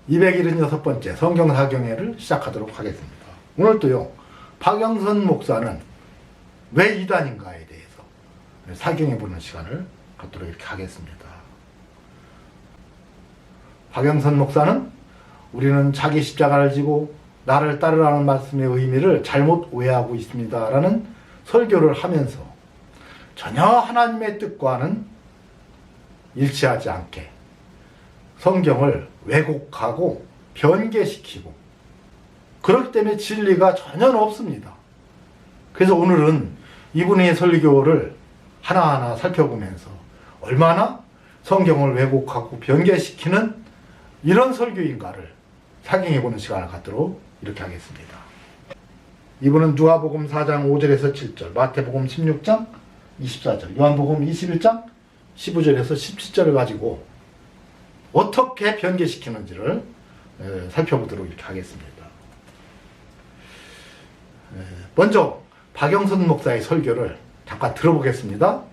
276번째 성경사경회를 시작하도록 하겠습니다. 오늘도요, 박영선 목사는 왜 이단인가에 대해서 사경해보는 시간을 갖도록 이렇게 하겠습니다. 박영선 목사는 우리는 자기 십자가를 지고 나를 따르라는 말씀의 의미를 잘못 오해하고 있습니다 라는 설교를 하면서 전혀 하나님의 뜻과는 일치하지 않게 성경을 왜곡하고 변개시키고 그렇기 때문에 진리가 전혀 없습니다. 그래서 오늘은 이분의 설교를 하나하나 살펴보면서 얼마나 성경을 왜곡하고 변개시키는 이런 설교인가를 사경해보는 시간을 갖도록 이렇게 하겠습니다. 이분은 누가복음 4장 5절에서 7절, 마태복음 16장 24절, 요한복음 21장 15절에서 17절을 가지고 어떻게 변개시키는지를 살펴보도록 이렇게 하겠습니다. 먼저 박영선 목사의 설교를 잠깐 들어보겠습니다.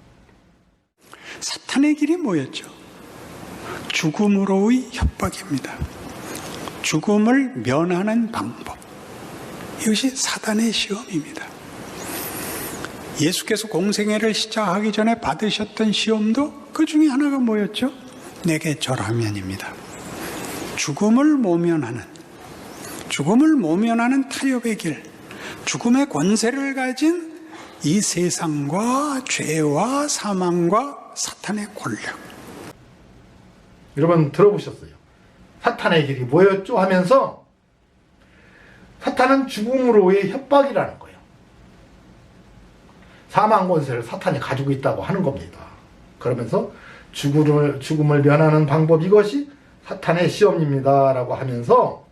사탄의 길이 뭐였죠? 죽음으로의 협박입니다. 죽음을 면하는 방법. 이것이 사탄의 시험입니다. 예수께서 공생애를 시작하기 전에 받으셨던 시험도 그 중에 하나가 뭐였죠? 내게 절하면입니다. 죽음을 모면하는 타협의 길, 죽음의 권세를 가진 이 세상과 죄와 사망과 사탄의 권력. 여러분 들어보셨어요? 사탄의 길이 뭐였죠? 하면서 사탄은 죽음으로의 협박이라는 거예요. 사망 권세를 사탄이 가지고 있다고 하는 겁니다. 그러면서 죽음을 면하는 방법, 이것이 사탄의 시험입니다 라고 하면서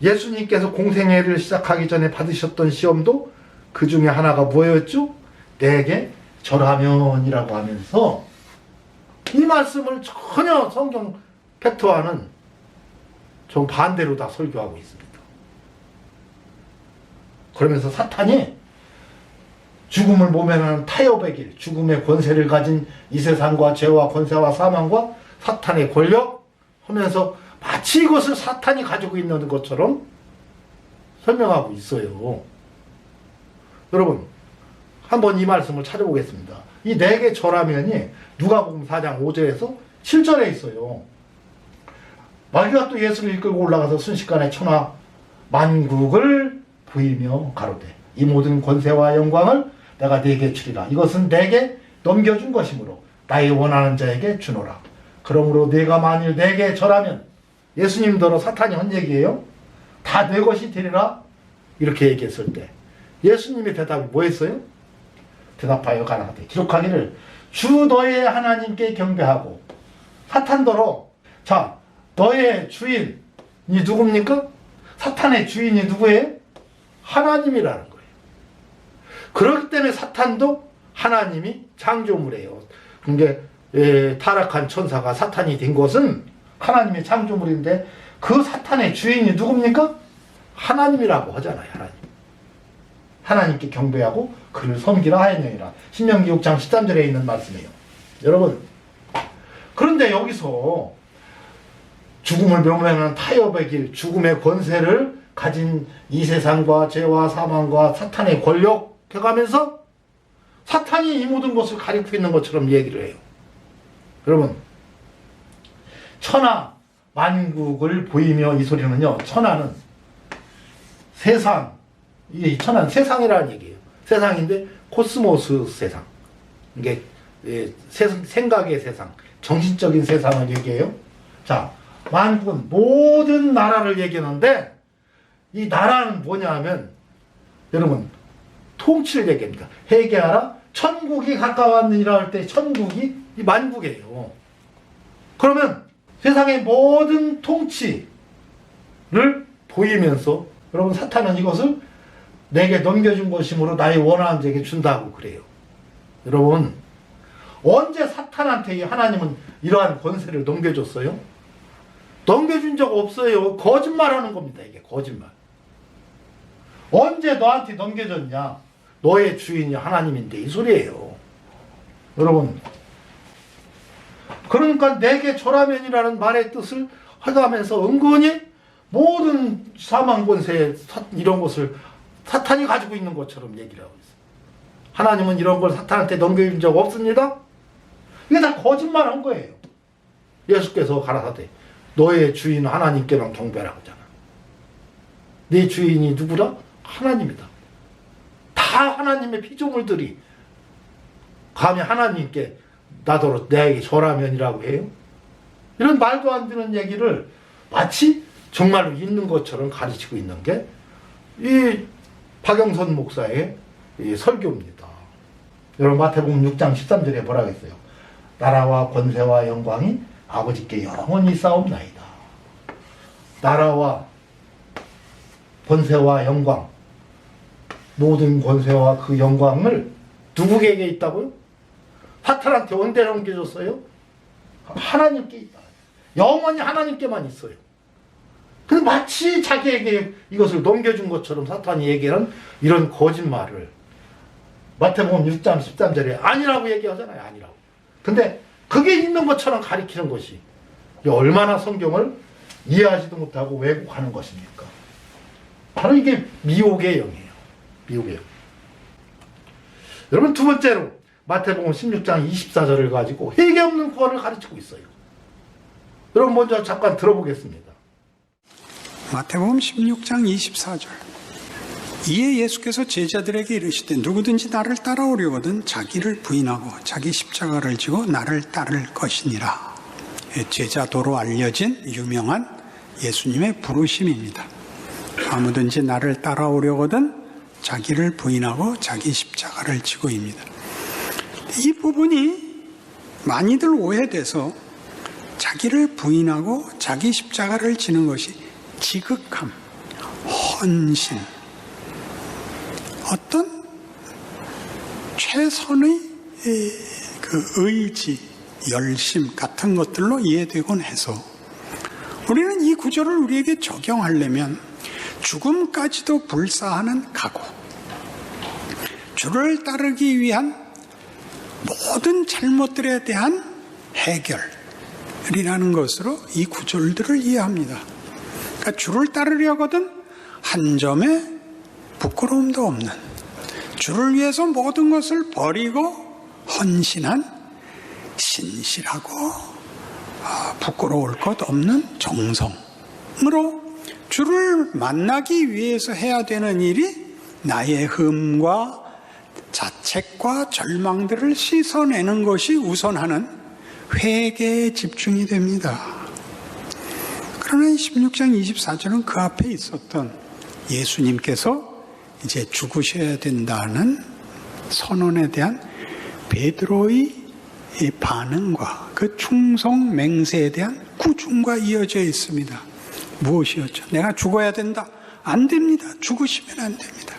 예수님께서 공생애를 시작하기 전에 받으셨던 시험도 그 중에 하나가 뭐였죠? 내게 절하면이라고 하면서 이 말씀을 전혀 성경 팩트와는 좀 반대로 다 설교하고 있습니다. 그러면서 사탄이 죽음을 모면하는 타협의 길, 죽음의 권세를 가진 이 세상과 죄와 권세와 사망과 사탄의 권력 하면서 마치 이것을 사탄이 가지고 있는 것처럼 설명하고 있어요. 여러분 한번 이 말씀을 찾아보겠습니다. 이 내게 절하면이 누가복음 4장 5절에서 7절에 있어요. 마귀가 또 예수를 이끌고 올라가서 순식간에 천하 만국을 보이며 가로되 이 모든 권세와 영광을 내가 네게 주리라. 이것은 내게 넘겨준 것이므로 나의 원하는 자에게 주노라. 그러므로 네가 만일 내게 절하면, 예수님더러 사탄이 한 얘기예요. 다 내 것이 되리라. 이렇게 얘기했을 때 예수님의 대답이 뭐였어요? 대답하여 가라사대 기록하기를 주 너의 하나님께 경배하고. 사탄더러 자 너의 주인이 누굽니까? 사탄의 주인이 누구예요? 하나님이라는 거예요. 그렇기 때문에 사탄도 하나님이 창조물이에요. 그러니까 타락한 천사가 사탄이 된 것은 하나님의 창조물인데 그 사탄의 주인이 누굽니까? 하나님이라고 하잖아요. 하나님께 경배하고 그를 섬기라 하였느니라. 신명기 6장 13절에 있는 말씀이에요. 여러분 그런데 여기서 죽음을 묘면하는 타협의 길, 죽음의 권세를 가진 이 세상과 죄와 사망과 사탄의 권력 해가면서 사탄이 이 모든 것을 가리키고 있는 것처럼 얘기를 해요. 여러분 천하 만국을 보이며, 이 소리는요, 천하는 세상, 이 천하는 세상이라는 얘기예요. 세상인데 코스모스 세상, 이게 생각의 세상, 정신적인 세상을 얘기해요. 자, 만국은 모든 나라를 얘기하는데 이 나라는 뭐냐 하면 여러분 통치를 얘기합니다. 회개하라 천국이 가까웠느니라 할 때 천국이 이 만국이에요. 그러면 세상의 모든 통치를 보이면서 여러분 사탄은 이것을 내게 넘겨준 것이므로 나의 원하는 자에게 준다고 그래요. 여러분 언제 사탄한테 하나님은 이러한 권세를 넘겨줬어요? 넘겨준 적 없어요. 거짓말하는 겁니다. 이게 거짓말. 언제 너한테 넘겨줬냐? 너의 주인이 하나님인데 이 소리예요. 여러분 그러니까 내게 절하면이라는 말의 뜻을 해가면서 은근히 모든 사망 권세 이런 것을 사탄이 가지고 있는 것처럼 얘기를 하고 있어요. 하나님은 이런 걸 사탄한테 넘겨준 적 없습니다. 이게 다 거짓말한 거예요. 예수께서 가라사대 너의 주인 하나님께만 경배하라 하잖아. 네 주인이 누구라? 하나님이다. 다 하나님의 피조물들이 감히 하나님께 나더러 내게 절하면이라고 해요. 이런 말도 안 되는 얘기를 마치 정말로 있는 것처럼 가르치고 있는 게 이 박영선 목사의 이 설교입니다. 여러분 마태복음 6장 13절에 뭐라 했어요? 나라와 권세와 영광이 아버지께 영원히 싸움나이다. 나라와 권세와 영광, 모든 권세와 그 영광을 누구에게 있다고요? 사탄한테 언제 넘겨줬어요? 하나님께 있다. 영원히 하나님께만 있어요. 근데 마치 자기에게 이것을 넘겨준 것처럼 사탄이 얘기하는 이런 거짓말을 마태복음 6장 13절에 아니라고 얘기하잖아요. 아니라고. 근데 그게 있는 것처럼 가리키는 것이 얼마나 성경을 이해하지도 못하고 왜곡하는 것입니까? 바로 이게 미혹의 영이에요. 미혹의 영. 여러분 두 번째로 마태복음 16장 24절을 가지고 회개 없는 구원을 가르치고 있어요. 여러분 먼저 잠깐 들어보겠습니다. 마태복음 16장 24절. 이에 예수께서 제자들에게 이르시되 누구든지 나를 따라오려거든 자기를 부인하고 자기 십자가를 지고 나를 따를 것이니라. 제자도로 알려진 유명한 예수님의 부르심입니다. 아무든지 나를 따라오려거든 자기를 부인하고 자기 십자가를 지고입니다. 이 부분이 많이들 오해돼서 자기를 부인하고 자기 십자가를 지는 것이 지극함, 헌신, 어떤 최선의 그 의지, 열심 같은 것들로 이해되곤 해서 우리는 이 구절을 우리에게 적용하려면 죽음까지도 불사하는 각오, 주를 따르기 위한 모든 잘못들에 대한 해결이라는 것으로 이 구절들을 이해합니다. 그러니까 주를 따르려거든 한 점의 부끄러움도 없는, 주를 위해서 모든 것을 버리고 헌신한 신실하고 부끄러울 것 없는 정성으로 주를 만나기 위해서 해야 되는 일이 나의 흠과 자책과 절망들을 씻어내는 것이 우선하는 회개에 집중이 됩니다. 그러나 16장 24절은 그 앞에 있었던 예수님께서 이제 죽으셔야 된다는 선언에 대한 베드로의 이 반응과 그 충성 맹세에 대한 구중과 이어져 있습니다. 무엇이었죠? 내가 죽어야 된다. 안 됩니다. 죽으시면 안 됩니다.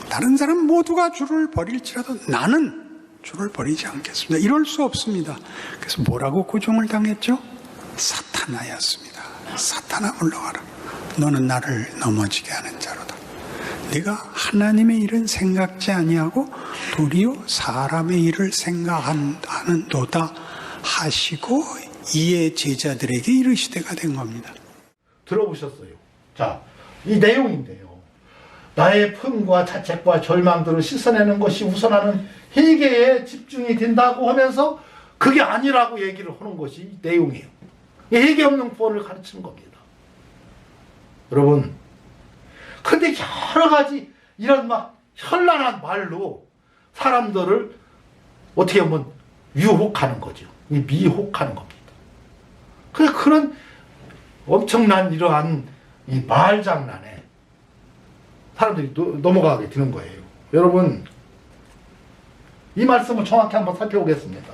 다른 사람 모두가 주를 버릴지라도 나는 주를 버리지 않겠습니다. 이럴 수 없습니다. 그래서 뭐라고 구중을 당했죠? 사탄아였습니다. 사탄아 물러가라. 너는 나를 넘어지게 하는 자로다. 네가 하나님의 일은 생각지 아니하고 도리어 사람의 일을 생각하는도다 하시고 이에 제자들에게 이르시되가 된 겁니다. 들어보셨어요? 자, 이 내용인데요. 나의 픔과 자책과 절망들을 씻어내는 것이 우선하는 회개에 집중이 된다고 하면서 그게 아니라고 얘기를 하는 것이 내용이에요. 회개 없는 구원을 가르치는 겁니다. 여러분, 근데 여러 가지 이런 막 현란한 말로 사람들을 어떻게 보면 유혹하는 거죠. 미혹하는 겁니다. 그런 엄청난 이러한 이 말장난에 사람들이 넘어가게 되는 거예요. 여러분, 이 말씀을 정확히 한번 살펴보겠습니다.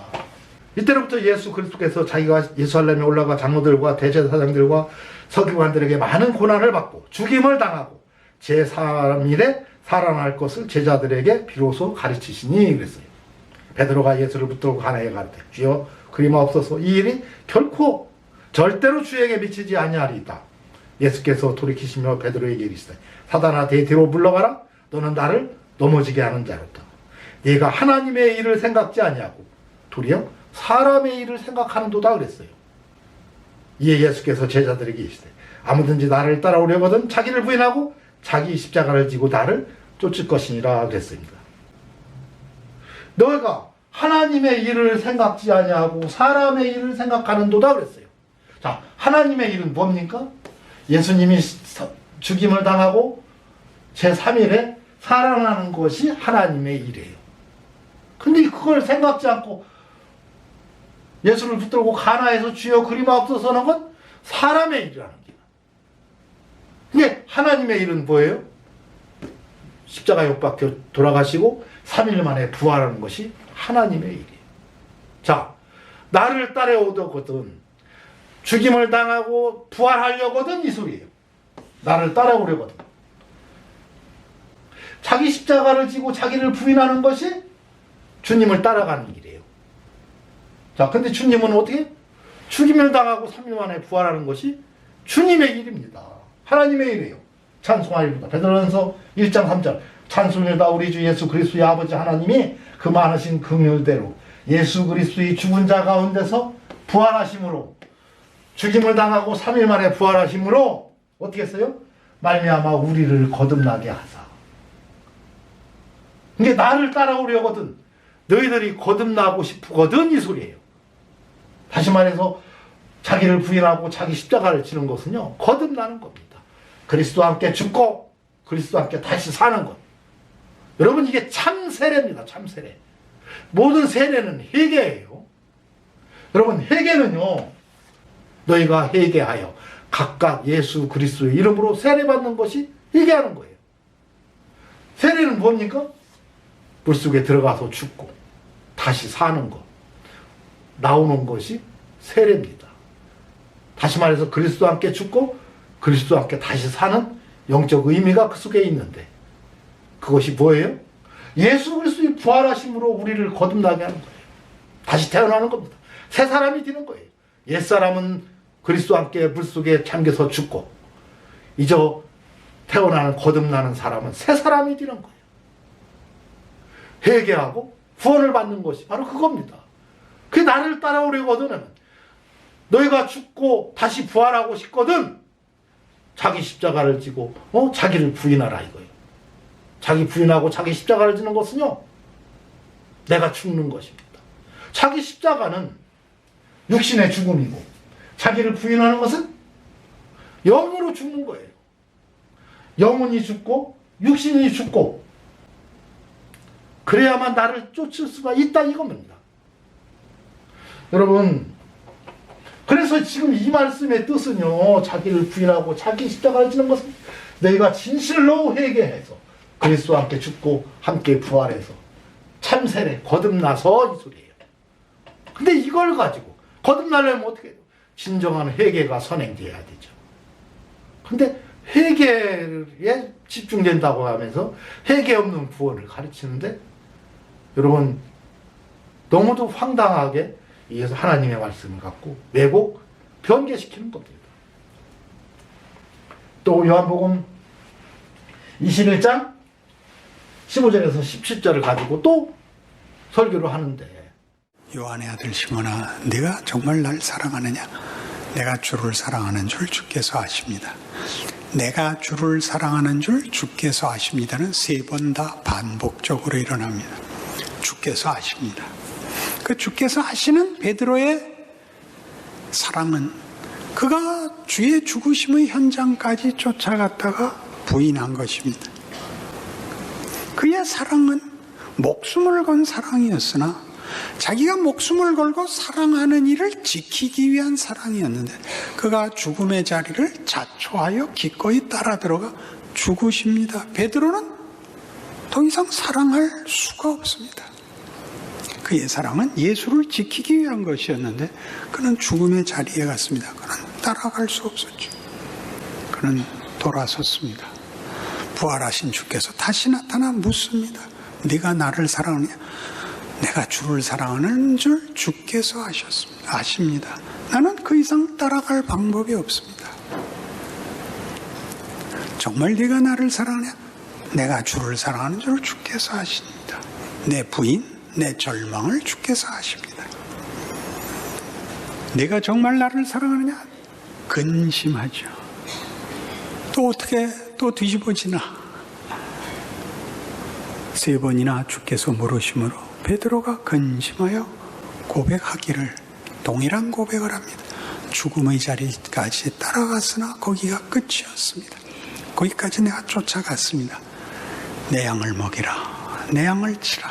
이때로부터 예수 그리스도께서 자기가 예루살렘에 올라가 장로들과 대제사장들과 서기관들에게 많은 고난을 받고 죽임을 당하고 제3일에 살아날 것을 제자들에게 비로소 가르치시니 그랬어요. 베드로가 예수를 붙들고 가나에 가르되 주여 그리마옵소서 이 일이 결코 절대로 주에게 미치지 아니하리이다. 예수께서 돌이키시며 베드로에게 이르시되 사단아 대뒤로 물러가라. 너는 나를 넘어지게 하는 자로다. 네가 하나님의 일을 생각지 아니하고 도리어 사람의 일을 생각하는도다 그랬어요. 이에 예수께서 제자들에게 이르시되 아무든지 나를 따라오려거든 자기를 부인하고 자기 십자가를 지고 나를 쫓을 것이니라 그랬습니다. 너희가 하나님의 일을 생각지 아니하고 사람의 일을 생각하는도다 그랬어요. 자, 하나님의 일은 뭡니까? 예수님이 죽임을 당하고 제3일에 살아나는 것이 하나님의 일이에요. 근데 그걸 생각지 않고 예수를 붙들고 가나에서 주여 그리마옵소서 하는 건 사람의 일이라는 거예요. 근데 하나님의 일은 뭐예요? 십자가에 못 박혀 돌아가시고 3일 만에 부활하는 것이 하나님의 일이에요. 자, 나를 따라오거든 죽임을 당하고 부활하려거든 이 소리예요. 나를 따라오려거든. 자기 십자가를 지고 자기를 부인하는 것이 주님을 따라가는 길이에요. 자, 근데 주님은 어떻게? 죽임을 당하고 3일 만에 부활하는 것이 주님의 일입니다. 하나님의 일이에요. 찬송하리로다. 베드로전서 1장 3절 찬송이다 우리 주 예수 그리스도의 아버지 하나님이 그 많으신 긍휼대로 예수 그리스도의 죽은 자 가운데서 부활하심으로 죽임을 당하고 3일 만에 부활하심으로 어떻게 했어요? 말미암아 우리를 거듭나게 하사. 이게 나를 따라오려거든 너희들이 거듭나고 싶거든 이 소리예요. 다시 말해서 자기를 부인하고 자기 십자가를 지는 것은요 거듭나는 겁니다. 그리스도와 함께 죽고 그리스도와 함께 다시 사는 것. 여러분 이게 참 세례입니다. 참 세례. 모든 세례는 회개예요. 여러분 회개는요 너희가 회개하여 각각 예수 그리스도의 이름으로 세례받는 것이 회개하는 거예요. 세례는 뭡니까? 물속에 들어가서 죽고 다시 사는 것 나오는 것이 세례입니다. 다시 말해서 그리스도와 함께 죽고 그리스도와 함께 다시 사는 영적 의미가 그 속에 있는데 그것이 뭐예요? 예수 그리스도의 부활하심으로 우리를 거듭나게 하는 거예요. 다시 태어나는 겁니다. 새 사람이 되는 거예요. 옛사람은 그리스도와 함께 물속에 잠겨서 죽고 이제 태어나는 거듭나는 사람은 새 사람이 되는 거예요. 회개하고 구원을 받는 것이 바로 그겁니다. 그게 나를 따라오려거든 너희가 죽고 다시 부활하고 싶거든 자기 십자가를 지고 자기를 부인하라 이거예요. 자기 부인하고 자기 십자가를 지는 것은요 내가 죽는 것입니다. 자기 십자가는 육신의 죽음이고 자기를 부인하는 것은 영으로 죽는 거예요. 영혼이 죽고 육신이 죽고 그래야만 나를 쫓을 수가 있다 이겁니다. 여러분 그래서 지금 이 말씀의 뜻은요 자기를 부인하고 자기 십자가를 지는 것은 너희가 진실로 회개해서 그리스도와 함께 죽고 함께 부활해서 참세례 거듭나서 이 소리예요. 근데 이걸 가지고 거듭나려면 어떻게 해요? 진정한 회개가 선행돼야 되죠. 근데 회개에 집중된다고 하면서 회개 없는 구원을 가르치는데 여러분 너무도 황당하게 이어서 하나님의 말씀을 갖고 왜곡, 변개시키는 겁니다. 또 요한복음 21장 15절에서 17절을 가지고 또 설교를 하는데 요한의 아들 시몬아 네가 정말 날 사랑하느냐? 내가 주를 사랑하는 줄 주께서 아십니다. 내가 주를 사랑하는 줄 주께서 아십니다는 3번 다 반복적으로 일어납니다. 주께서 아십니다. 그 주께서 아시는 베드로의 사랑은 그가 주의 죽으심의 현장까지 쫓아갔다가 부인한 것입니다. 그의 사랑은 목숨을 건 사랑이었으나 자기가 목숨을 걸고 사랑하는 이를 지키기 위한 사랑이었는데 그가 죽음의 자리를 자초하여 기꺼이 따라 들어가 죽으십니다. 베드로는 더 이상 사랑할 수가 없습니다. 그의 사랑은 예수를 지키기 위한 것이었는데 그는 죽음의 자리에 갔습니다. 그는 따라갈 수 없었죠. 그는 돌아섰습니다. 부활하신 주께서 다시 나타나 묻습니다. 네가 나를 사랑하느냐? 내가 주를 사랑하는 줄 주께서 아십니다. 나는 그 이상 따라갈 방법이 없습니다. 정말 네가 나를 사랑하냐? 내가 주를 사랑하는 줄 주께서 아십니다. 내 부인, 내 절망을 주께서 아십니다. 네가 정말 나를 사랑하느냐? 근심하죠. 또 어떻게 또 뒤집어지나. 3번이나 주께서 물으심으로 베드로가 근심하여 고백하기를 동일한 고백을 합니다. 죽음의 자리까지 따라갔으나 거기가 끝이었습니다. 거기까지 내가 쫓아갔습니다. 내 양을 먹이라, 내 양을 치라.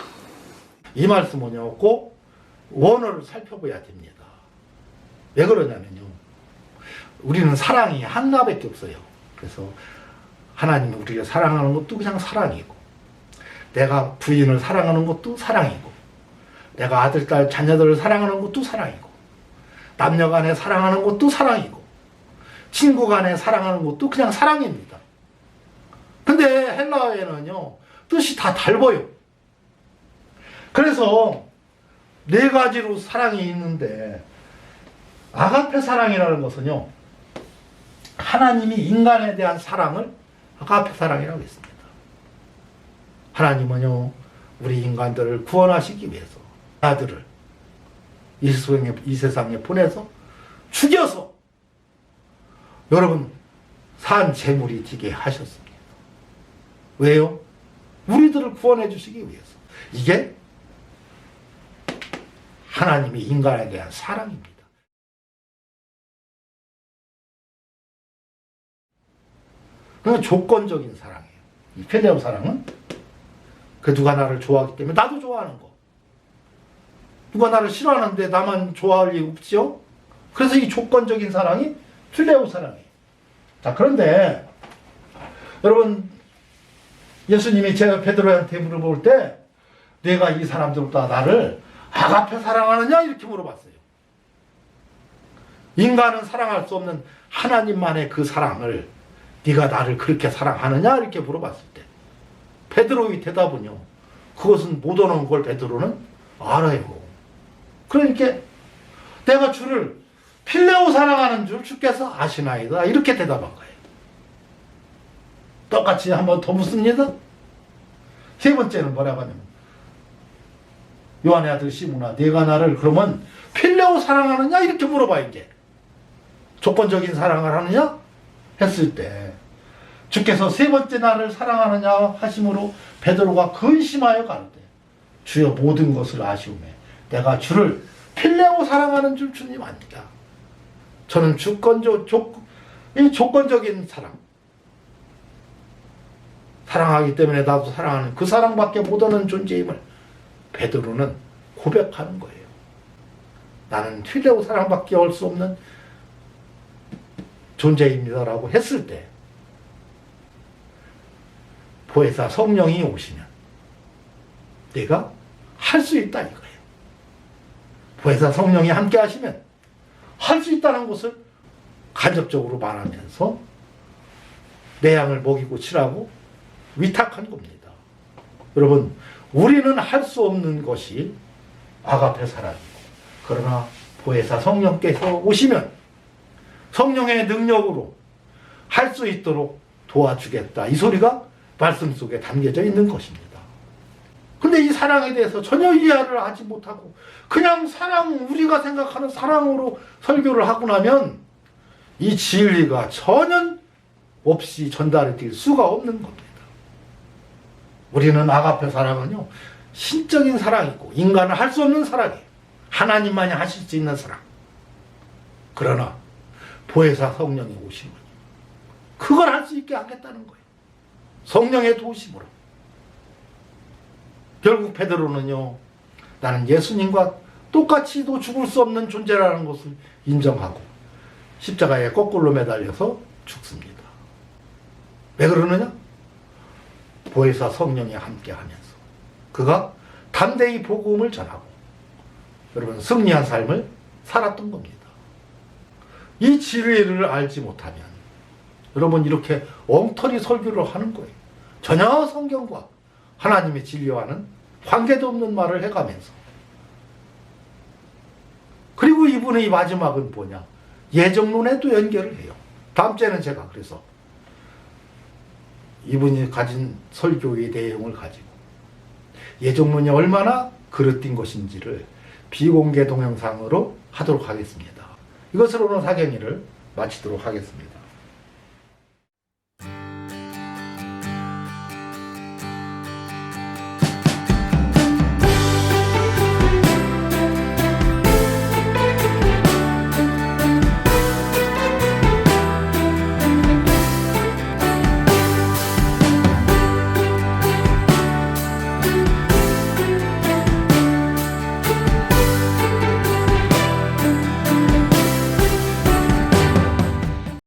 이 말씀은요, 꼭 원어를 살펴봐야 됩니다. 왜 그러냐면요, 우리는 사랑이 하나밖에 없어요. 그래서 하나님이 우리를 사랑하는 것도 그냥 사랑이고, 내가 부인을 사랑하는 것도 사랑이고, 내가 아들, 딸, 자녀들을 사랑하는 것도 사랑이고, 남녀 간에 사랑하는 것도 사랑이고, 친구 간에 사랑하는 것도 그냥 사랑입니다. 근데 헬라어에는요, 뜻이 다 달라요. 그래서 4가지로 사랑이 있는데, 아가페 사랑이라는 것은요, 하나님이 인간에 대한 사랑을 아가페 사랑이라고 했습니다. 하나님은요, 우리 인간들을 구원하시기 위해서 아들을 이 세상에 보내서 죽여서 여러분 산 제물이 되게 하셨습니다. 왜요? 우리들을 구원해 주시기 위해서. 이게 하나님이 인간에 대한 사랑입니다. 그건 조건적인 사랑이에요. 이 필레오 사랑은 그 누가 나를 좋아하기 때문에 나도 좋아하는 거. 누가 나를 싫어하는데 나만 좋아할 리 없죠? 그래서 이 조건적인 사랑이 필레오 사랑이에요. 자, 그런데 여러분, 예수님이 제가 베드로한테 물어볼 때 내가 이 사람들보다 나를 아가페 사랑하느냐 이렇게 물어봤어요. 인간은 사랑할 수 없는 하나님만의 그 사랑을 네가 나를 그렇게 사랑하느냐 이렇게 물어봤을 때 베드로의 대답은요, 그것은 못 오는 걸 베드로는 알아요. 그러니까 내가 주를 필레오 사랑하는 줄 주께서 아시나이다 이렇게 대답한 거예요. 똑같이 한 번 더 묻습니다. 3번째는 뭐라고 하냐면, 요한의 아들 시몬아, 네가 나를 그러면 필레오 사랑하느냐 이렇게 물어봐. 이제 조건적인 사랑을 하느냐 했을 때 주께서 3번째 나를 사랑하느냐 하심으로 베드로가 근심하여 가로되 주여 모든 것을 아시오매 내가 주를 필레오 사랑하는 줄 주님 압니다. 저는 이 조건적인 사랑하기 때문에 나도 사랑하는 그 사랑밖에 못하는 존재임을 베드로는 고백하는 거예요. 나는 필레오 사랑밖에 할 수 없는 존재입니다라고 했을 때 보혜사 성령이 오시면 내가 할 수 있다 이거예요. 보혜사 성령이 함께 하시면 할 수 있다는 것을 간접적으로 말하면서 내 양을 먹이고 치라고 위탁한 겁니다. 여러분, 우리는 할 수 없는 것이 아가페 사랑이고, 그러나 보혜사 성령께서 오시면 성령의 능력으로 할 수 있도록 도와주겠다. 이 소리가 말씀 속에 담겨져 있는 것입니다. 근데 이 사랑에 대해서 전혀 이해를 하지 못하고 그냥 우리가 생각하는 사랑으로 설교를 하고 나면 이 진리가 전혀 없이 전달이 될 수가 없는 겁니다. 우리는 아가페 사랑은요, 신적인 사랑이고 인간은 할 수 없는 사랑이에요. 하나님만이 하실 수 있는 사랑. 그러나 보혜사 성령이 오시면 그걸 할 수 있게 하겠다는 거예요. 성령의 도우심으로. 결국 베드로는요, 나는 예수님과 똑같이도 죽을 수 없는 존재라는 것을 인정하고 십자가에 거꾸로 매달려서 죽습니다. 왜 그러느냐? 보혜사 성령이 함께하면서 그가 담대히 복음을 전하고 여러분 승리한 삶을 살았던 겁니다. 이 진리를 알지 못하면 여러분 이렇게 엉터리 설교를 하는 거예요. 전혀 성경과 하나님의 진리와는 관계도 없는 말을 해가면서. 그리고 이분의 마지막은 뭐냐? 예정론에도 연결을 해요. 다음 주에는 제가 그래서 이분이 가진 설교의 내용을 가지고 예정론이 얼마나 그릇된 것인지를 비공개 동영상으로 하도록 하겠습니다. 이것으로 오늘 사경이를 마치도록 하겠습니다.